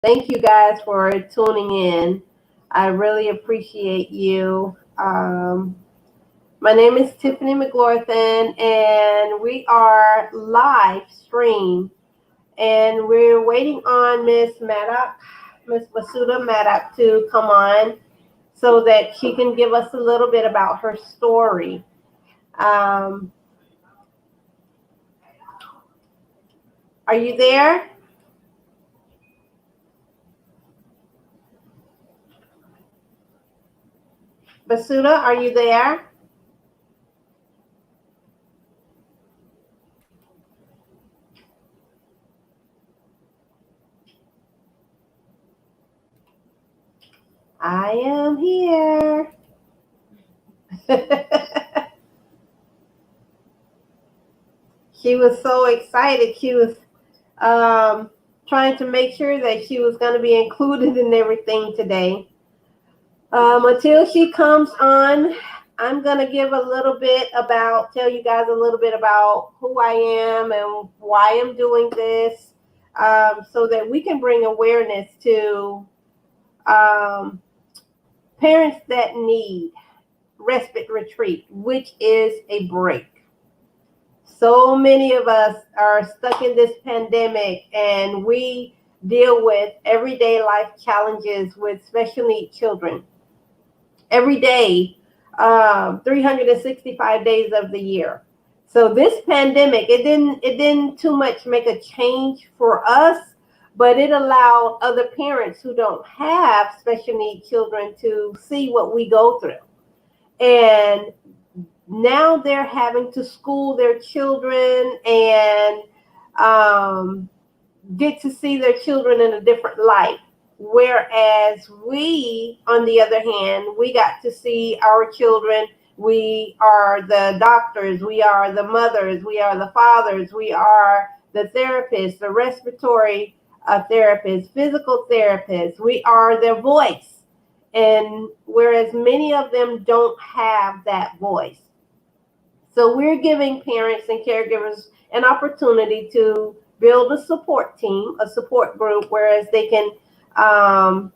Thank you guys for tuning in. I really appreciate you. My name is Tiffany McLaughlin, and we are live stream, and we're waiting on Miss Basudha Modak, to come on so that she can give us a little bit about her story. Um, are you there, Basudha? Are you there? I am here. She was so excited. She was um, trying to make sure that she was going to be included in everything today. Until she comes on, I'm going to tell you guys a little bit about who I am and why I'm doing this, so that we can bring awareness to um, parents that need respite retreat, which is a break. So many of us are stuck in this pandemic, and we deal with everyday life challenges with special needs children every day, 365 days of the year. So this pandemic, it didn't too much make a change for us, but it allowed other parents who don't have special needs children to see what we go through. And now they're having to school their children and um, get to see their children in a different light. Whereas we, on the other hand, we got to see our children. We are the doctors, we are the mothers, we are the fathers, we are the therapists, the respiratory therapists, physical therapists. We are their voice. And whereas many of them don't have that voice. So we're giving parents and caregivers an opportunity to build a support team, a support group, whereas they can um,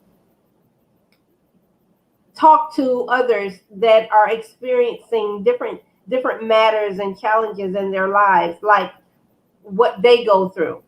talk to others that are experiencing different matters and challenges in their lives, like what they go through.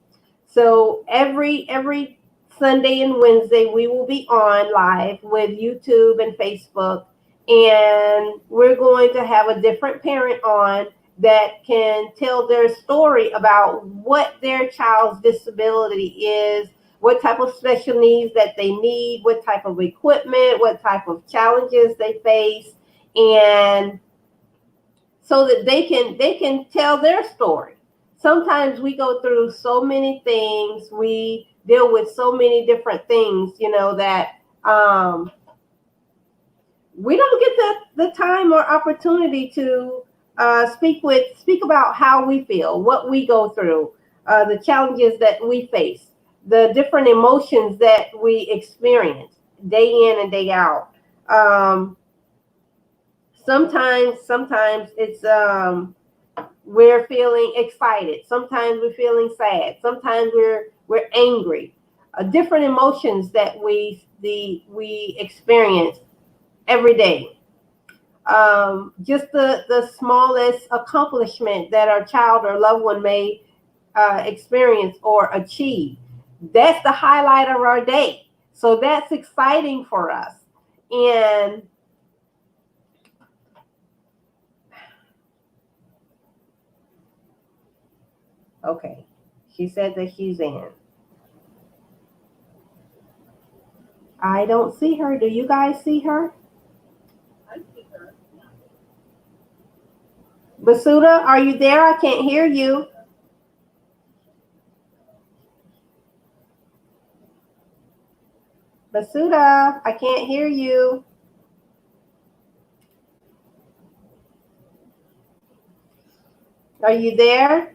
So every Sunday and Wednesday we will be on live with YouTube and Facebook, and we're going to have a different parent on that can tell their story about what their child's disability is, what type of special needs that they need, what type of equipment, what type of challenges they face, and so that they can tell their story. Sometimes we go through so many things, we deal with so many different things, that we don't get the time or opportunity to speak about how we feel, what we go through, the challenges that we face, the different emotions that we experience day in and day out. Um, sometimes it's we're feeling excited, sometimes we're feeling sad, sometimes we're angry, different emotions that we experience every day. Just the smallest accomplishment that our child or loved one may experience or achieve, that's the highlight of our day. So that's exciting for us. And okay, she said that she's in. I don't see her. Do you guys see her? Basudha, are you there? I can't hear you. Basudha, I can't hear you. Are you there?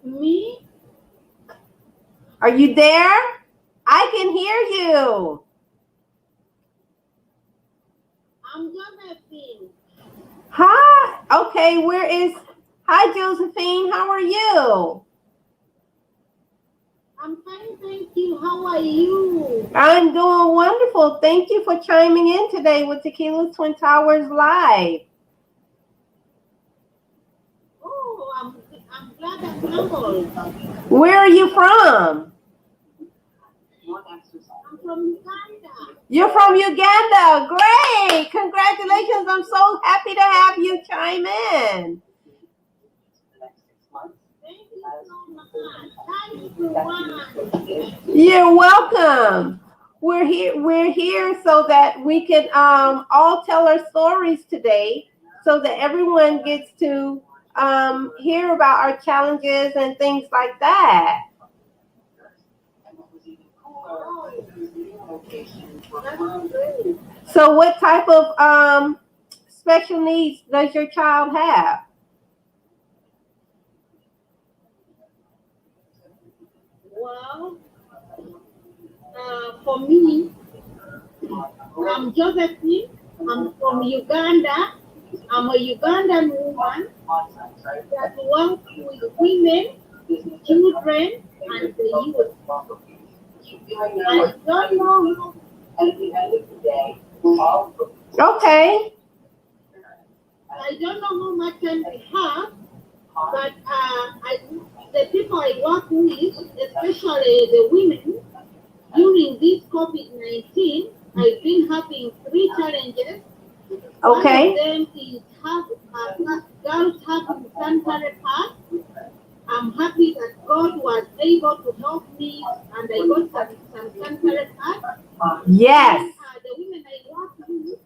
Me? Are you there? I can hear you. I'm gonna sing. Hi. Okay, where is Hi, Josephine. How are you? I'm fine, thank you. How are you? I'm doing wonderful. Thank you for chiming in today with Tequila's Twin Towers Live. Oh, I'm glad I'm humbled. Where are you from? I'm from Uganda. You're from Uganda. Great. Congratulations. I'm so happy to have you chime in. Thank you so much. Hi, everyone. You're welcome. We're here so that we can all tell our stories today so that everyone gets to hear about our challenges and things like that. Oh, that's great. So what type of special needs does your child have? Well, for me, I'm Josephine. I'm from Uganda. I'm a Ugandan woman that works with women, children, and the youth. I don't know. Okay. I don't know how much time we have, but the people I work with, especially the women, during this COVID-19, I've been having three challenges. One of Okay. them is girls having sanitary pads. I'm happy that God was able to help me and I got some sanitary pads. Yes. The women I work with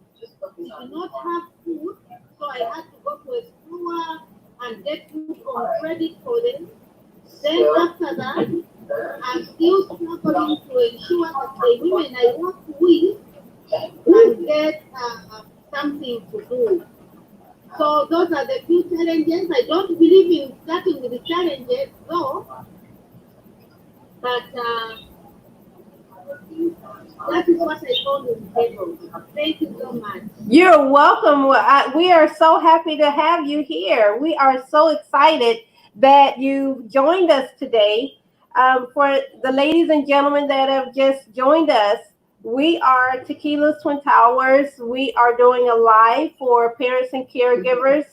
did not have food, so I had to go to a store and get food on credit for them. Then after that, I'm still struggling to ensure that the women I work with can get something to do. So those are the few challenges. I don't believe in starting with the challenges though, but that is what I found in the table. Thank you so much. You're welcome. We are so happy to have you here. We are so excited that you joined us today. For the ladies and gentlemen that have just joined us, we are Tequila's Twin Towers. We are doing a live for parents and caregivers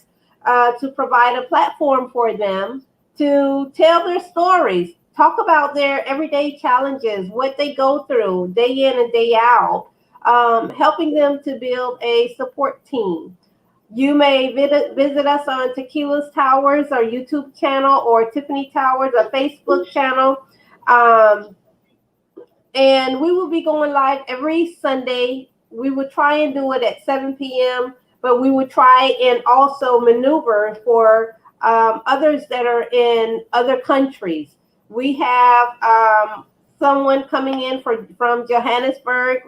to provide a platform for them to tell their stories, talk about their everyday challenges, what they go through day in and day out, helping them to build a support team. You may visit us on Tequila's Towers, our YouTube channel, or Tiffany Towers, our Facebook channel. Um, and we will be going live every Sunday. We would try and do it at 7 p.m., but we would try and also maneuver for others that are in other countries. We have someone coming in from Johannesburg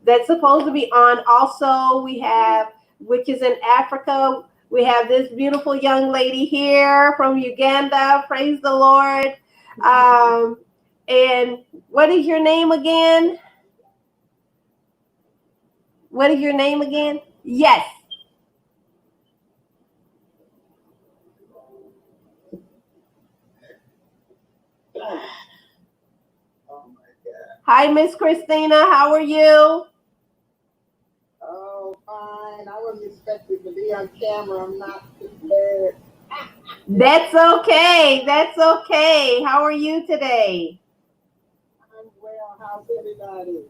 that's supposed to be on. Also, we have, which is in Africa, we have this beautiful young lady here from Uganda. Praise the Lord. Um, and what is your name again? What is your name again? Yes. Hi, Miss Christina. How are you? Oh, fine. I wasn't expecting to be on camera. I'm not prepared. That's okay. That's okay. How are you today? I'm well. How's everybody?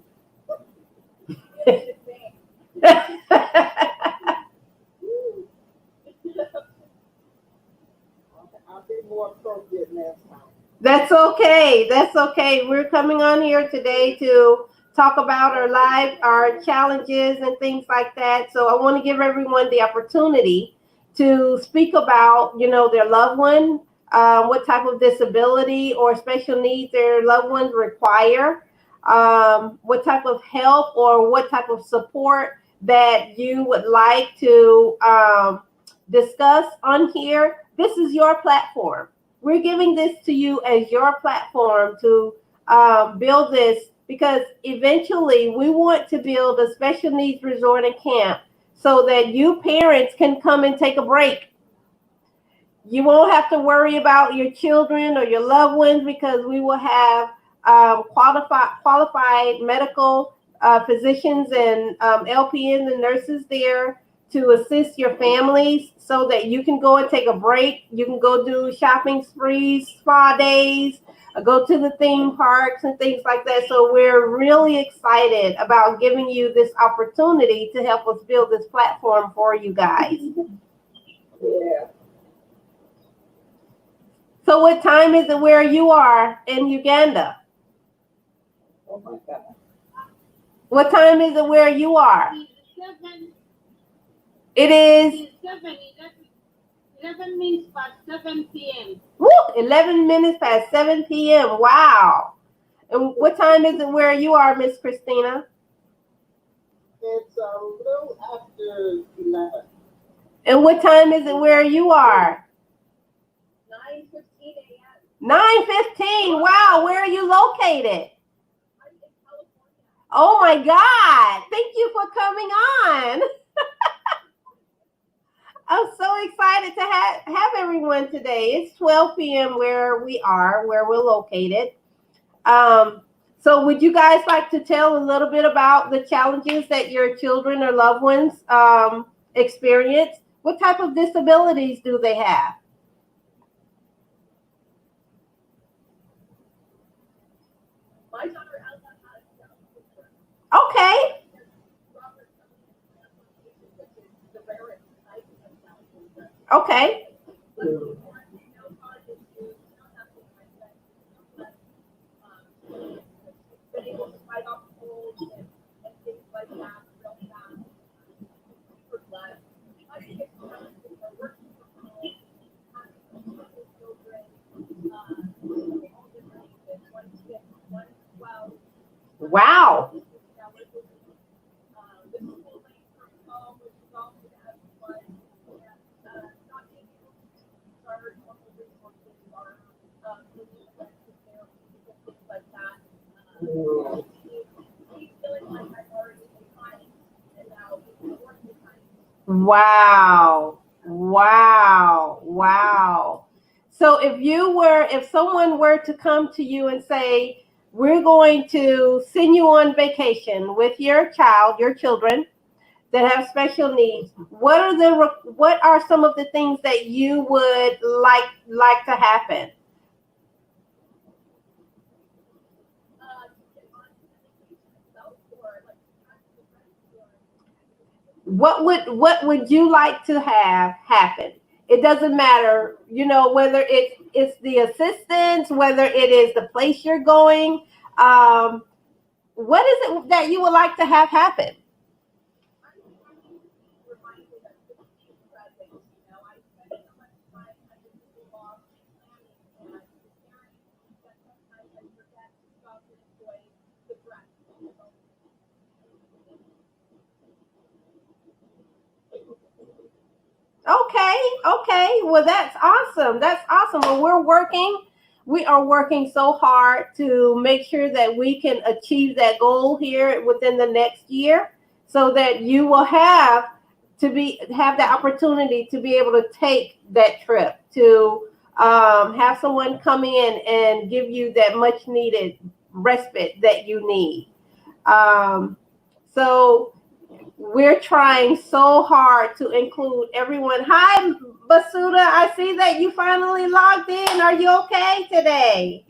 I'll be more appropriate next time. That's okay. That's okay. We're coming on here today to talk about our challenges and things like that. So I want to give everyone the opportunity to speak about, their loved one, what type of disability or special needs their loved ones require, what type of help or what type of support that you would like to discuss on here. This is your platform. We're giving this to you as your platform to build this because eventually we want to build a special needs resort and camp so that you parents can come and take a break You won't have to worry about your children or your loved ones because we will have qualified medical physicians and LPNs and nurses there to assist your families so that you can go and take a break. You can go do shopping sprees, spa days, go to the theme parks and things like that. So we're really excited about giving you this opportunity to help us build this platform for you guys. Yeah. So what time is it where you are in Uganda? Oh my God. What time is it where you are? It's 7, It is it's 11 minutes past 7 p.m. 11 minutes past 7 p.m. Wow. And what time is it where you are, Miss Christina? It's a little after 11. And what time is it where you are? 9:15 a.m. 9:15. Wow, where are you located? Oh my God. Thank you for coming on. I'm so excited to have everyone today. It's 12 p.m. where we are, where we're located. So would you guys like to tell a little bit about the challenges that your children or loved ones experience? What type of disabilities do they have? My daughter Ella has Okay. the rarest type of Down Okay. been able to fight off colds and things like that really fast. Super blessed. I think it's challenging. We're working from home, having children, all different ages, 1 6, 1 12. Wow. Now we're doing the school lane protocol, which is also as fun, and not being able to start normal resources or things like that. Keep feeling like I've already been behind, and now it's more behind. Wow. Wow. Wow. So if someone were to come to you and say, we're going to send you on vacation with your child, your children that have special needs, what are some of the things that you would like to happen? What would you like to have happen? It doesn't matter, whether it's the assistance, whether it is the place you're going. What is it that you would like to have happen? Okay. Well, that's awesome. That's awesome. Well, we are working so hard to make sure that we can achieve that goal here within the next year so that you will have the opportunity to be able to take that trip to have someone come in and give you that much needed respite that you need. So we're trying so hard to include everyone. Hi, Basudha. I see that you finally logged in. Are you okay today?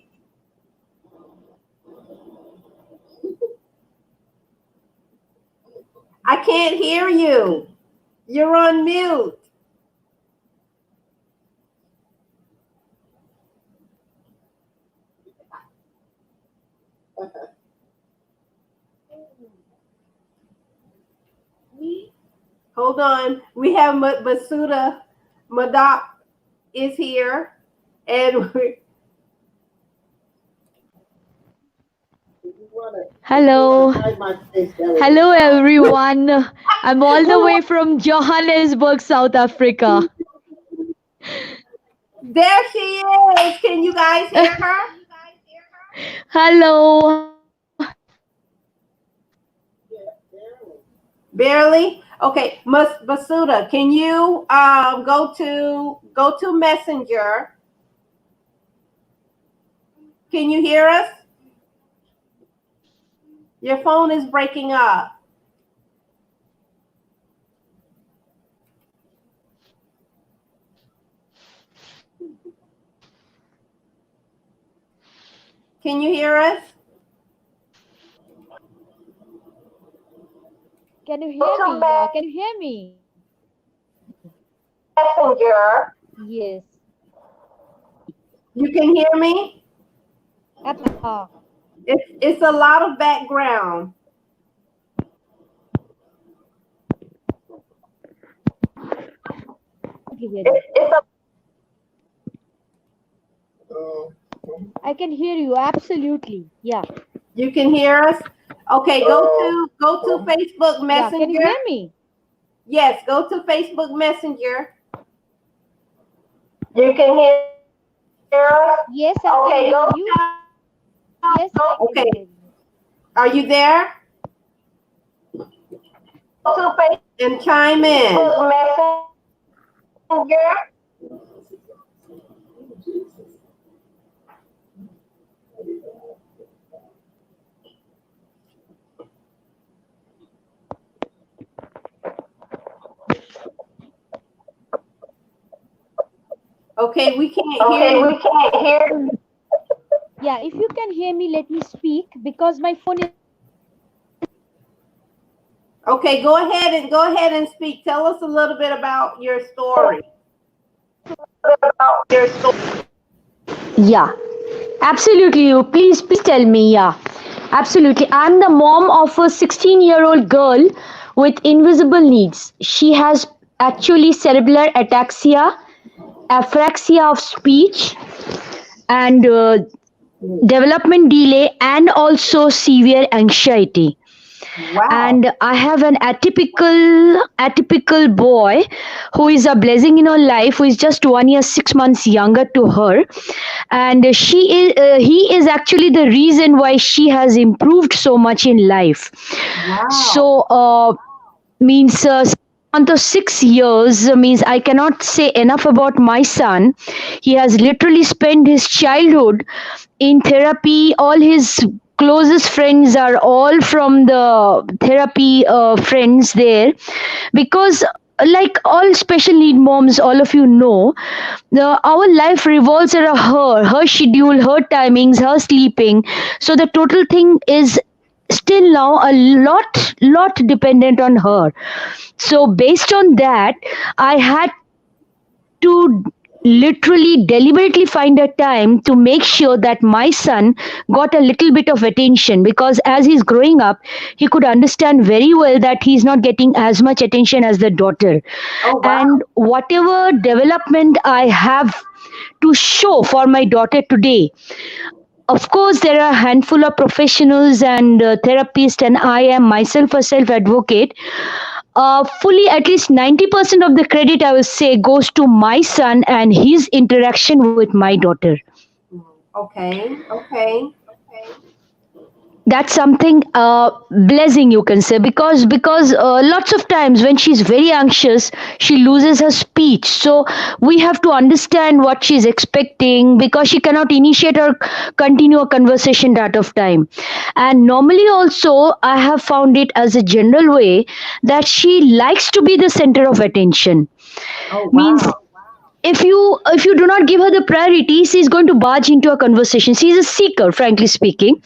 I can't hear you. You're on mute. Hold on. We have Basudha Modak is here. And Hello. Hide my face, Ellie. Hello, everyone. I'm all the way from Johannesburg, South Africa. there she is. Can you guys hear her? Hello. Yeah, barely. Barely. Okay, Basuda, can you go to Messenger? Can you hear us? Your phone is breaking up. Can you hear us? Can you hear me? Yeah, can you hear me? Messenger. Yes. You can hear me? Uh, It's a lot of background. It's a I can hear you absolutely. Yeah. You can hear us? Okay, go to Facebook Yeah. Can you Messenger. hear me? Yes, go to Facebook Messenger. You can hear us? Yes, I can Okay, hear go you. Yes, I can Okay. hear you. Are you there? Go to Facebook and chime in. Messenger. Okay, we can't hear you. We can't hear. Yeah, if you can hear me, let me speak because my phone is. Okay, go ahead and speak. Tell us a little bit about your story. Yeah, absolutely. You please tell me. Yeah, absolutely. I'm the mom of a 16-year-old girl with invisible needs. She has actually cerebral ataxia, apraxia of speech, and development delay, and also severe anxiety. Wow. And I have an atypical boy who is a blessing in her life, who is just 1 year 6 months younger to her, and he is actually the reason why she has improved so much in life. Wow. So means month of 6 years means I cannot say enough about my son. He has literally spent his childhood in therapy. All his closest friends are all from the therapy friends there, because like all special need moms, all of you know, our life revolves around her schedule, her timings, her sleeping. So the total thing is still now a lot dependent on her. So based on that, I had to literally deliberately find a time to make sure that my son got a little bit of attention, because as he's growing up he could understand very well that he's not getting as much attention as the daughter. Oh, wow. And whatever development I have to show for my daughter today, of course there are a handful of professionals and therapists, and I am myself a self advocate. Fully at least 90% of the credit, I will say, goes to my son and his interaction with my daughter. Okay. That's something blessing, you can say, because lots of times when she's very anxious she loses her speech. So we have to understand what she's expecting, because she cannot initiate or continue a conversation that of time. And normally also I have found it as a general way that she likes to be the center of attention. Oh, Means wow. if you do not give her the priority, she's going to barge into a conversation. She's a seeker, frankly speaking.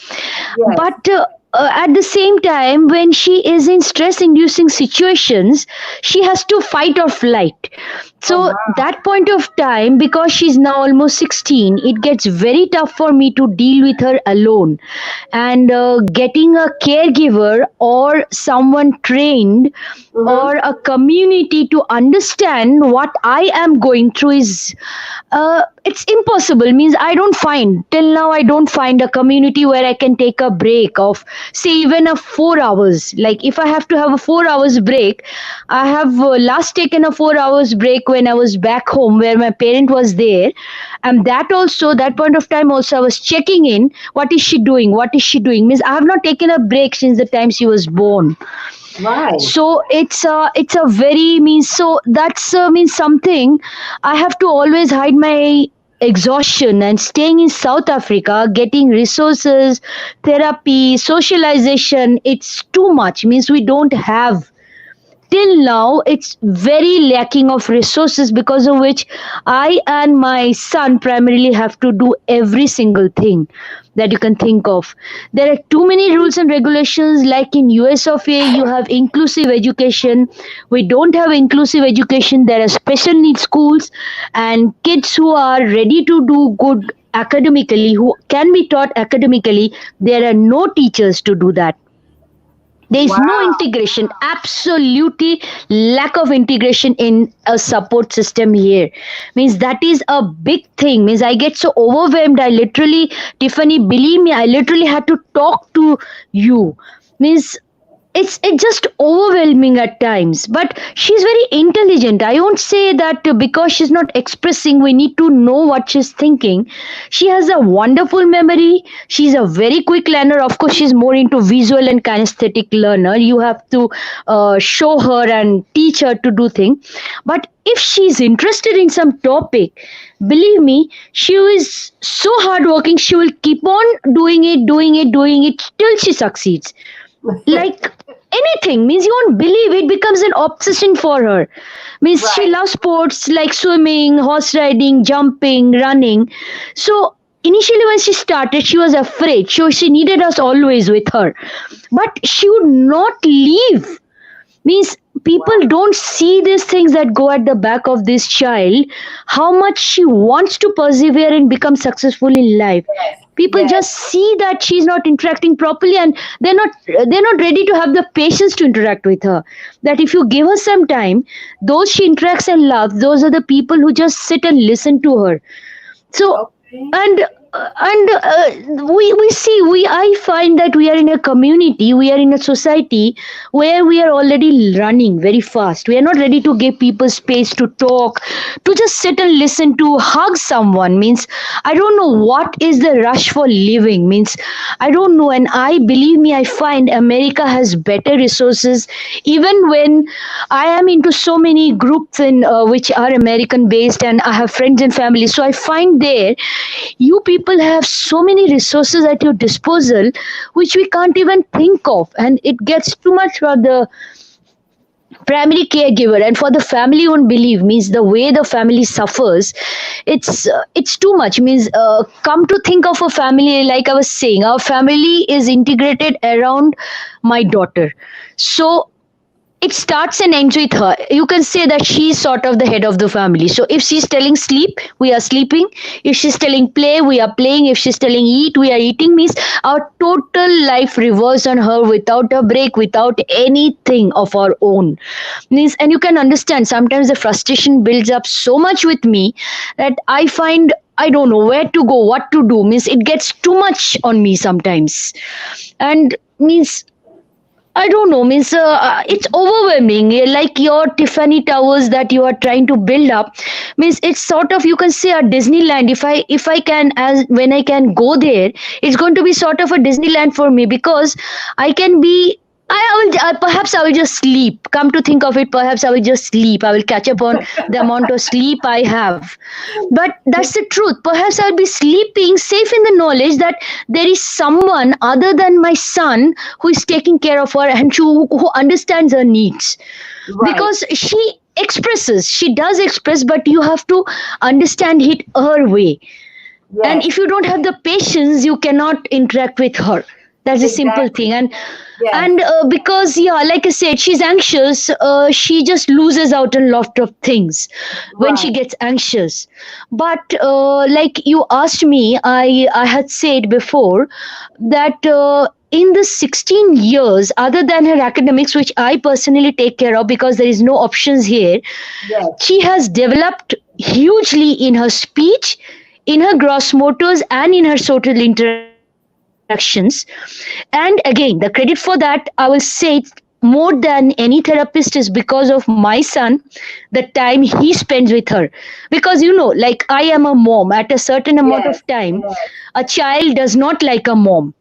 Yes. But at the same time, when she is in stress inducing situations, she has to fight or flight. Oh, So wow. that point of time, because she's now almost 16, it gets very tough for me to deal with her alone. And getting a caregiver or someone trained or a community to understand what I am going through is it's impossible. Means I don't find till now, I don't find a community where I can take a break of, say, even a 4 hours. Like if I have to have a 4 hours break, I have last taken a 4 hours break when I was back home where my parent was there. And that point of time also I was checking in, what is she doing, means I have not taken a break since the time she was born. Right. So it's a very means, so that's means something. I have to always hide my exhaustion, and staying in South Africa, getting resources, therapy, socialization, it's too much, means we don't have. Till now it's very lacking of resources, because of which I and my son primarily have to do every single thing that you can think of. There are too many rules and regulations. Like in US of A, you have inclusive education. We don't have inclusive education. There are special needs schools, and kids who are ready to do good academically, who can be taught academically, there are no teachers to do that. There is no Wow. integration, absolutely lack of integration in a support system here. Means that is a big thing. Means I get so overwhelmed, I literally, Tiffany, believe me, I literally had to talk to you. Means it's just overwhelming at times, but she's very intelligent. I won't say that because she's not expressing we need to know what she's thinking. She has a wonderful memory. She's a very quick learner. Of course, she's more into visual and kinesthetic learner. You have to show her and teach her to do things. But if she's interested in some topic, believe me, she is so hardworking. She will keep on doing it till she succeeds. Like anything, means you won't believe, it becomes an obsession for her. Means she Right. loves sports like swimming, horse riding, jumping, running. So initially when she started, she was afraid, so she needed us always with her, but she would not leave. Means people Wow. don't see these things that go at the back of this child, how much she wants to persevere and become successful in life. Yes. People Yes. just see that she's not interacting properly, and they're not ready to have the patience to interact with her. That if you give her some time, those she interacts and loves, those are the people who just sit and listen to her. So Okay. and we see, we I find that we are in a community, we are in a society where we are already running very fast. We are not ready to give people space to talk, to just sit and listen, to hug someone. Means I don't know what is the rush for living. Means I don't know, and I believe me, I find America has better resources. Even when I am into so many groups in which are American based, and I have friends and family, so I find there you people have so many resources at your disposal which we can't even think of, and it gets too much for the primary caregiver, and for the family won't believe. Means the way the family suffers, it's too much. Means come to think of a family, like I was saying, our family is integrated around my daughter. So it starts and ends with her. You can say that she's sort of the head of the family. So if she's telling sleep, we are sleeping. If she's telling play, we are playing. If she's telling eat, we are eating. Means our total life revolves on her without a break, without anything of our own. Means, and you can understand, sometimes the frustration builds up so much with me that I find I don't know where to go, what to do. Means it gets too much on me sometimes. And means I don't know, means it's overwhelming. Like your Tiffany Towers that you are trying to build up, means it's sort of, you can say, a Disneyland. If I can, as when I can go there, it's going to be sort of a Disneyland for me, because I can be. Perhaps I will just sleep. Come to think of it, perhaps I will just sleep. I will catch up on the amount of sleep I have. But that's the truth. Perhaps I'll be sleeping safe in the knowledge that there is someone other than my son who is taking care of her, and who understands her needs. Right. Because she does express, but you have to understand it her way. And Yes. if you don't have the patience, you cannot interact with her. That's a simple thing. Exactly. and Yes. and because, yeah, like I said, she's anxious. She just loses out on lot of things when she Right. gets anxious. But like you asked me, I had said before that in the 16 years, other than her academics, which I personally take care of because there is no options here, Yes. she has developed hugely in her speech, in her gross motors, and in her social interactions. And again, the credit for that, I will say, more than any therapist, is because of my son, the time he spends with her. Because, like I am a mom, at a certain amount of Yes. time, Yes. a child does not like a mom.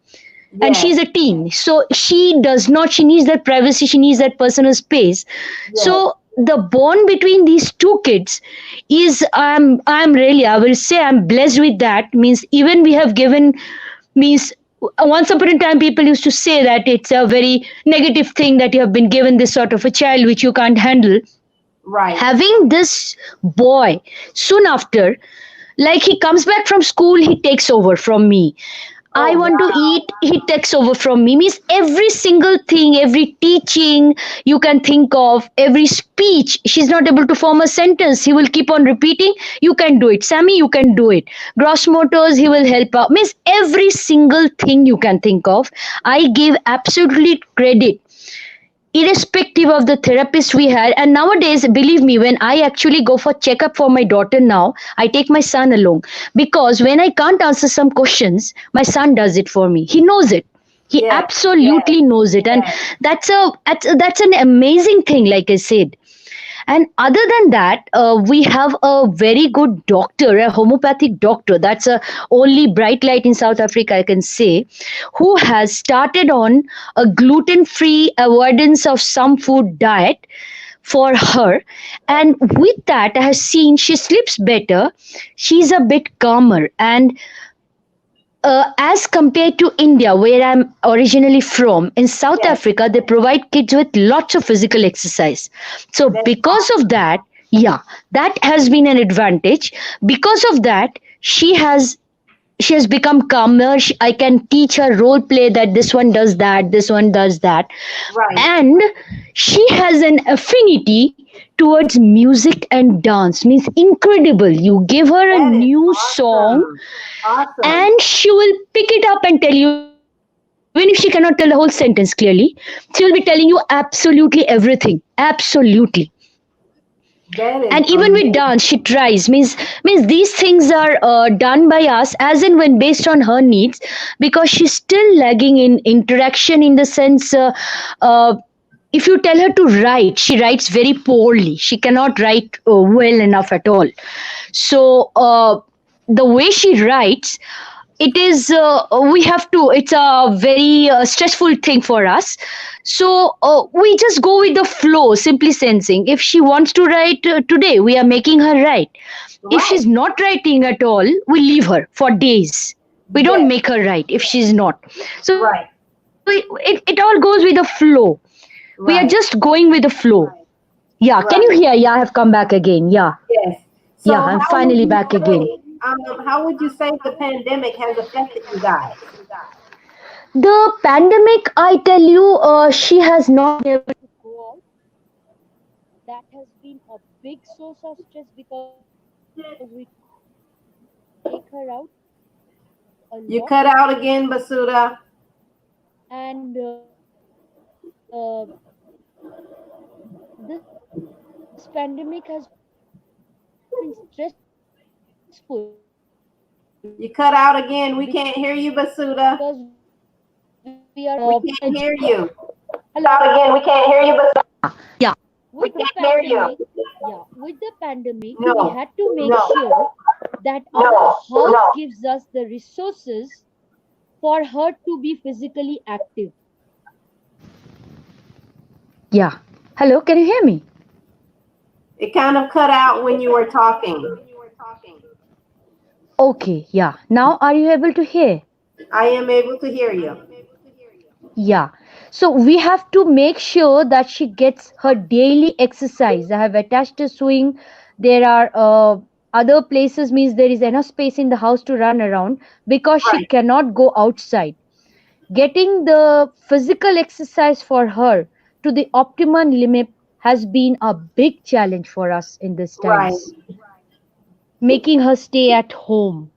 and Yes. she's a teen, so she needs that privacy, she needs that personal space. Yes. So the bond between these two kids is, I'm really, I will say, I'm blessed with that. Means even we have given, means once upon a time people used to say that it's a very negative thing that you have been given this sort of a child which you can't handle. Right. Having this boy, soon after, like he comes back from school, he takes over from me. I Oh want to wow. eat, he takes over from me. Means every single thing, every teaching you can think of, every speech, she's not able to form a sentence. He will keep on repeating, you can do it. Sammy, you can do it. Gross motors, he will help out. Means every single thing you can think of. I give absolutely credit irrespective of the therapist we had. And nowadays, believe me, when I actually go for checkup for my daughter now, I take my son along, because when I can't answer some questions, my son does it for me. He knows it. He Yes. Yes. absolutely knows it. And Yes. that's an amazing thing, like I said. And other than that, we have a very good doctor, a homeopathic doctor. That's a only bright light in South Africa, I can say, who has started on a gluten-free avoidance of some food diet for her. And with that, I have seen she sleeps better. She's a bit calmer. And as compared to India, where I'm originally from, in South Yes. Africa, they provide kids with lots of physical exercise. So, That's because of that, yeah, that has been an advantage. Because of that, she has become calmer. I can teach her role play that this one does that, this one does that, right. and she has an affinity towards music and dance. Means incredible. You give her a That is new song awesome. Awesome. and she will pick it up and tell you, even if she cannot tell the whole sentence clearly, she will be telling you absolutely everything. Absolutely. That And is even with dance, she amazing. tries. Means these things are done by us as and when based on her needs, because she's still lagging in interaction, in the sense, uh, if you tell her to write, she writes very poorly. She cannot write well enough at all. So the way she writes, it is, we have to, it's a very stressful thing for us. So we just go with the flow, simply sensing. If she wants to write today, we are making her write. If Right. she's not writing at all, we leave her for days. We don't Yes. make her write if she's not. So Right. it all goes with the flow. We are just Right. going with the flow. Yeah, can you hear? Right. Yeah, I have come back again. Yeah, Yes. yeah, So I'm how finally would you back again. say, how would you say the pandemic has affected you guys? The pandemic, I tell you, she has not been able to go out. That has been a big source of stress, because we take her out a You lot. cut out again, Basuda. And this pandemic has been stressful, You cut out again. We can't because hear we you, are Basuda. We can't hello. hear you. Out again, we can't hear you, but yeah. We With the can't hear you. pandemic, yeah, with the pandemic, we No. had to make No. sure that our house gives us the resources for her to be physically active. Yeah. Hello, can you hear me? It kind of cut out when you were talking. Okay, yeah. Now are you able to hear? I am able to hear you. Yeah. So we have to make sure that she gets her daily exercise. I have attached a swing. There are other places, means there is enough space in the house to run around, because she Right. cannot go outside. Getting the physical exercise for her to the optimum limit has been a big challenge for us in these Right. times. Making her stay at home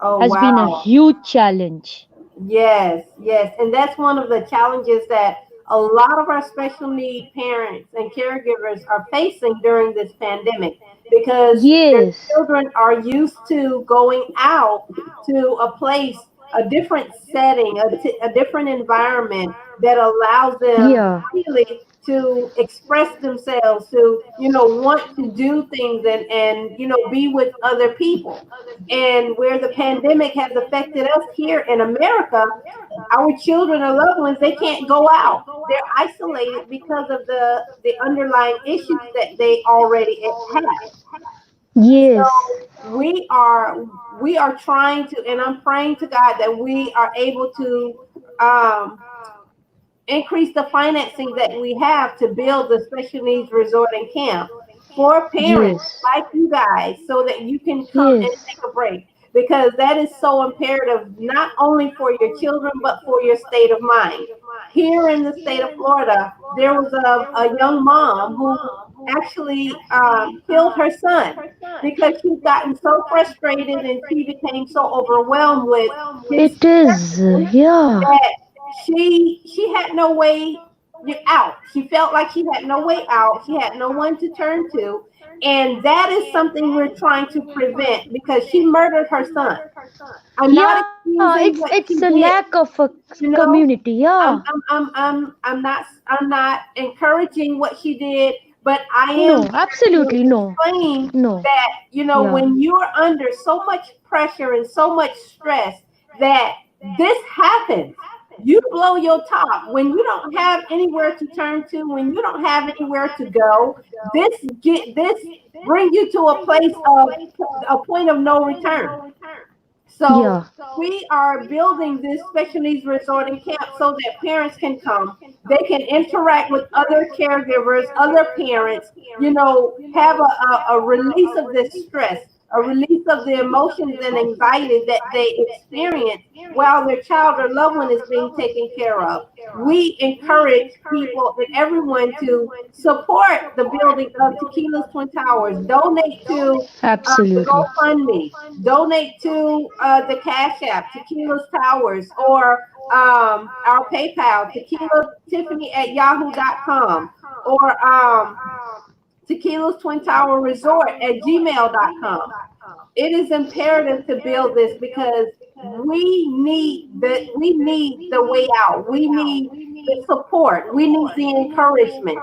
Oh, has been a wow. huge challenge. Yes, yes. And that's one of the challenges that a lot of our special need parents and caregivers are facing during this pandemic, because their Yes. children are used to going out to a place, a different setting, a different environment that allows them Yeah. freely to express themselves, to want to do things and be with other people. And where the pandemic has affected us here in America, our children or loved ones, they can't go out. They're isolated because of the underlying issues that they already have. Yes. So we are trying to, and I'm praying to God that we are able to um, increase the financing that we have to build the special needs resort and camp for parents Yes. like you guys, so that you can come and Yes. take a break, because that is so imperative, not only for your children but for your state of mind. Here in the state of Florida, there was a young mom who actually killed her son because she's gotten so frustrated and she became so overwhelmed with his It is. Yeah. that she had no way out. She felt like she had no way out. She had no one to turn to, and that is something we're trying to prevent because she murdered her son. I'm not Yeah, excusing it's what a she lack did. of a You know, community. Yeah. I'm not encouraging what she did, but I am No, here to absolutely no. explain No. that Yeah. when you're under so much pressure and so much stress that this happens, you blow your top when you don't have anywhere to turn to, when you don't have anywhere to go. This bring you to a place of a point of no return. So Yeah. we are building this special needs resort and camp so that parents can come. They can interact with other caregivers, other parents, have a release of this stress, a release of the emotions and anxiety that they experience while their child or loved one is being taken care of. We encourage people and everyone to support the building of Tequila's Twin Towers. Donate to the Absolutely. GoFundMe, donate to the Cash App, Tequila's Towers, or our PayPal, Tequila Tiffany at yahoo.com, or Tequila's Twin Tower Resort at gmail.com. It is imperative to build this because we need the way out. We need the support. We need the encouragement.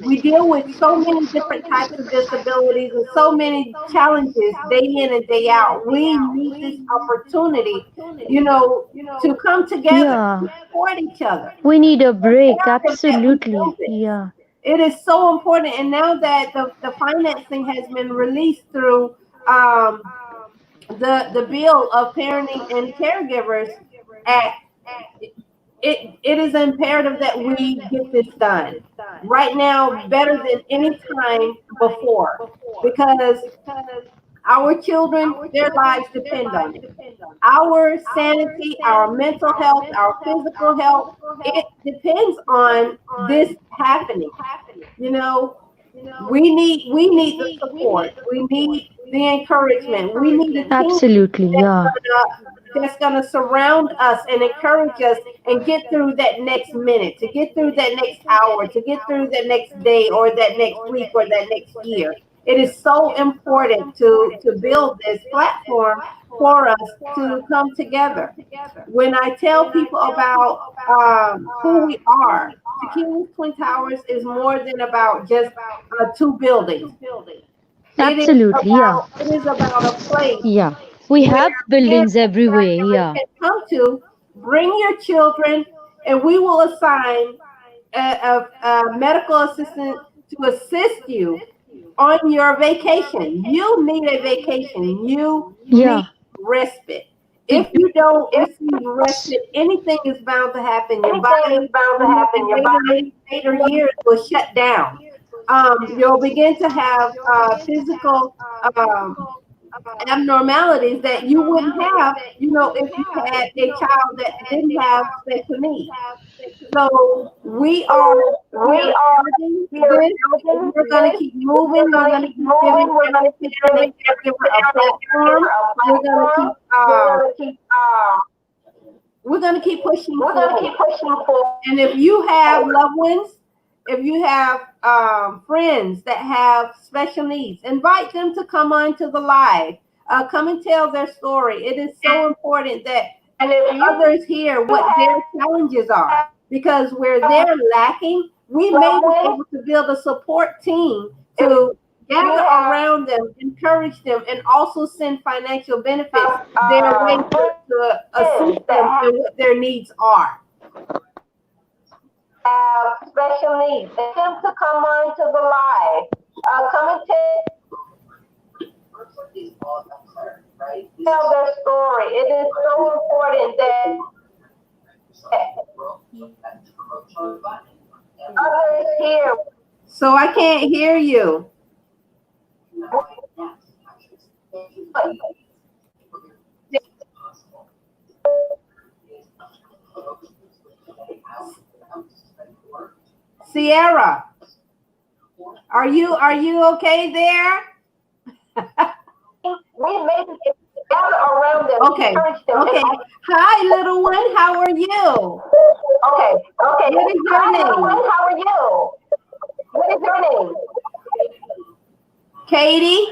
We deal with so many different types of disabilities and so many challenges day in and day out. We need this opportunity, to come together, Yeah. support each other, We need a break. imperative that we Absolutely. build it. Yeah. It is so important. And now that the financing has been released through the bill of parenting and caregivers act, it is imperative that we get this done right now, better than any time before, because our children, their lives depend on it. Our sanity, our mental health, our physical health, it depends on this happening. You know, we need the support. We need the encouragement. We need a team Absolutely. that's Yeah. gonna surround us and encourage us and get through that next minute, to get through that next hour, to get through that next day or that next week or that next year. It is so important to build this platform for us to come together. When I tell people about who we are, Tequila Twin Towers is more than about just two buildings. Absolutely. Yeah. It is about a place Yeah. We where have parents buildings and everywhere. caregivers Yeah. can come to, bring your children, and we will assign a medical assistant to assist you on your vacation. You need a vacation. You Yeah. need respite. If you don't receive respite, anything is bound to happen. Your body, in later years, will shut down. You'll begin to have physical abnormalities that you wouldn't have, if you had a child that didn't have special needs. So we are building this. We're going to keep moving. We're going to keep giving every parent and caregiver a platform. We're going to keep pushing forward. And if you have loved ones, if you have friends that have special needs, invite them to come on to the live. Come and tell their story. It is so important that others hear what their challenges are, because where they're lacking, we may be able to build a support team to gather around them, encourage them, and also send financial benefits their way to assist them in what their needs are. Special needs. Get them to come on to the live. Come and tell their story. It is so important that others hear. So I can't hear you. Sierra, are you okay there? We made it gather around them. Okay. Okay. Hi, little one. How are you? Okay. Okay. What is your name? Little one, how are you? What is your name? Katie.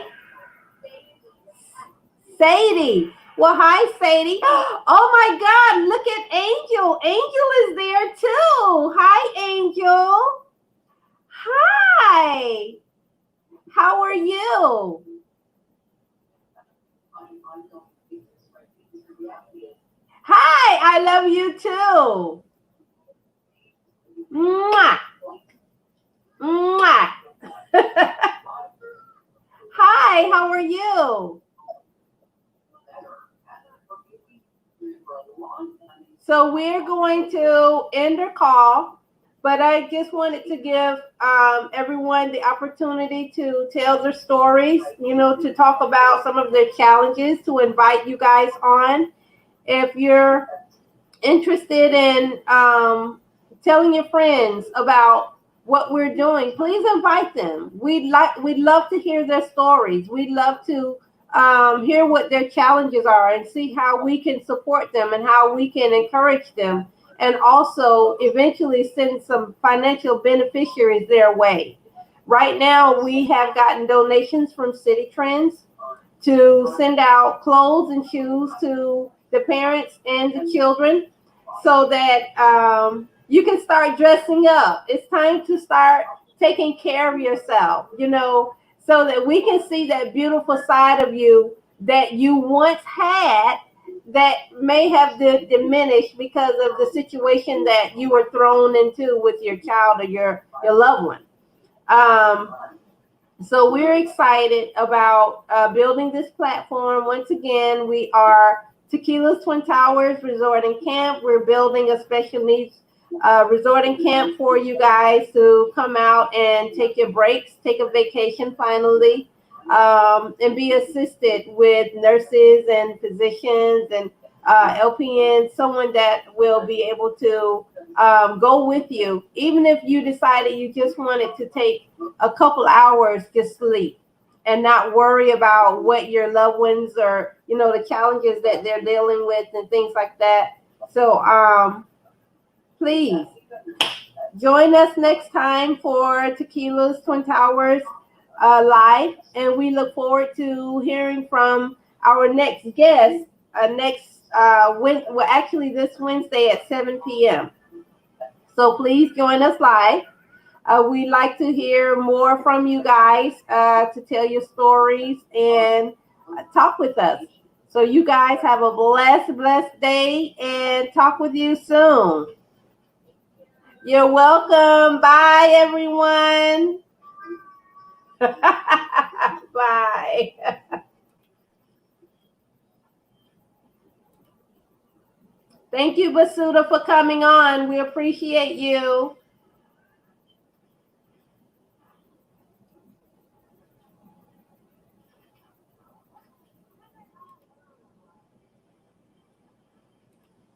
Sadie. Well, hi, Sadie. Oh my God, look at Angel. Angel is there too. Hi, Angel. Hi. How are you? Hi, I love you too. Mwah. Mwah. Hi, how are you? So we're going to end our call, but I just wanted to give everyone the opportunity to tell their stories, to talk about some of their challenges, to invite you guys on. If you're interested in telling your friends about what we're doing, please invite them. We'd love to hear their stories. We'd love to hear what their challenges are and see how we can support them and how we can encourage them, and also eventually send some financial beneficiaries their way. Right now, we have gotten donations from City Trends to send out clothes and shoes to the parents and the children so that you can start dressing up. It's time to start taking care of yourself, so that we can see that beautiful side of you that you once had that may have diminished because of the situation that you were thrown into with your child or your loved one. So we're excited about building this platform. Once again, we are Tequila's Twin Towers Resort and Camp. We're building a special needs resort and camp for you guys to come out and take your breaks, take a vacation finally, and be assisted with nurses and physicians and LPNs, someone that will be able to go with you, even if you decided you just wanted to take a couple hours to sleep and not worry about what your loved ones or, the challenges that they're dealing with and things like that. So please join us next time for Tequila's Twin Towers live, and we look forward to hearing from our next guest this Wednesday at 7 p.m. So please join us live. We'd like to hear more from you guys to tell your stories and talk with us. So you guys have a blessed day, and talk with you soon. You're welcome. Bye, everyone. Bye. Thank you, Basudha, for coming on. We appreciate you.